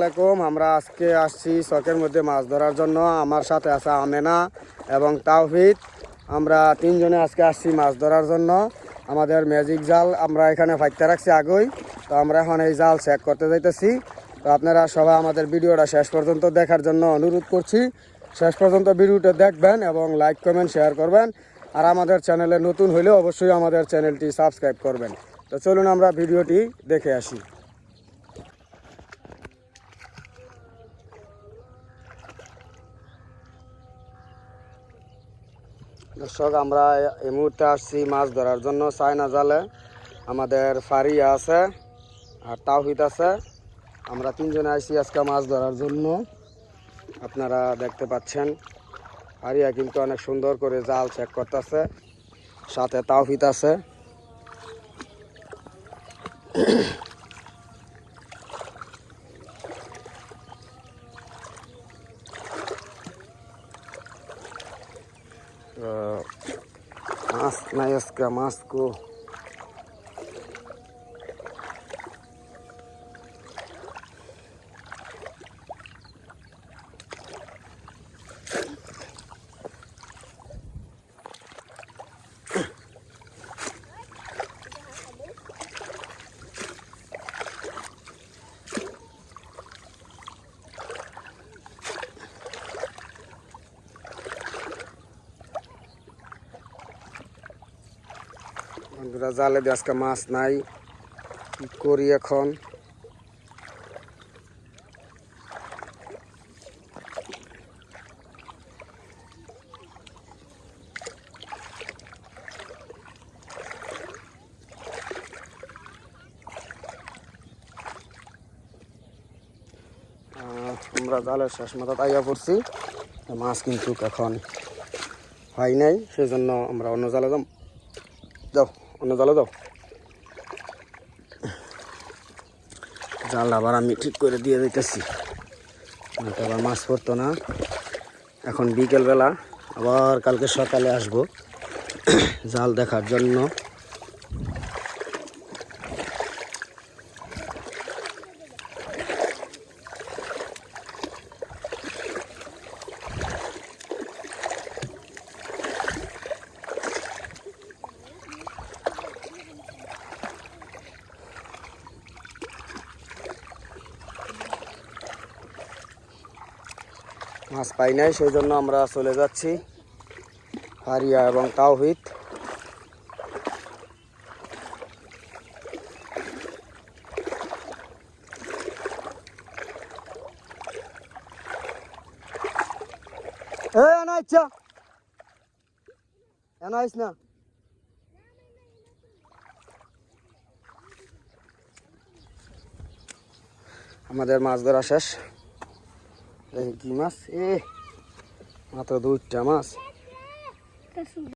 আসসালামু আলাইকুম। আমরা আজকে আসছি চকের মধ্যে মাছ ধরার জন্য। আমার সাথে আছে আমেনা এবং তাওহিদ। আমরা তিনজনে আজকে আসছি মাছ ধরার জন্য। আমাদের ম্যাজিক জাল আমরা এখানে ফাইতে রাখছি আগেই, তো আমরা এখন এই জাল চেক করতে যাইতেছি। তো আপনারা সবাই আমাদের ভিডিওটা শেষ পর্যন্ত দেখার জন্য অনুরোধ করছি। শেষ পর্যন্ত ভিডিওটা দেখবেন এবং লাইক কমেন্ট শেয়ার করবেন। আর আমাদের চ্যানেলে নতুন হলে অবশ্যই আমাদের চ্যানেলটি সাবস্ক্রাইব করবেন। তো চলুন আমরা ভিডিওটি দেখে আসি। দর্শক, আমরা এই মুহূর্তে আসছি মাছ ধরার জন্য চায়না জালে। আমাদের ফারিয়া আছে আর তাওহিদ আছে। আমরা তিনজনে আসছি আজকে মাছ ধরার জন্য। আপনারা দেখতে পাচ্ছেন ফারিয়া কিন্তু অনেক সুন্দর করে জাল চেক করতেছে, সাথে তাওহিদ আছে। মাছ নাই আজকে, মাছ কো বন্ধুরা, জালে দিয়ে আজকে মাছ নাই, কি করি এখন? আমরা জালের শেষ মাথা তাইয়া পড়ছি, মাছ কিন্তু এখন হয় নাই, সেই জন্য আমরা অন্য জালে যাও। অন্য জালে যাও। জাল আবার আমি ঠিক করে দিয়ে দিতেছি, আবার মাছ পড়তো না। এখন বিকেলবেলা, আবার কালকে সকালে আসবো জাল দেখার জন্য। মাছ পাই নাই, সেই জন্য আমরা চলে যাচ্ছি ফারিয়া এবং তাওহিদ। না আমাদের মাছ ধরা শেষ। কি মাছ? মাত্র 2টা মাছ।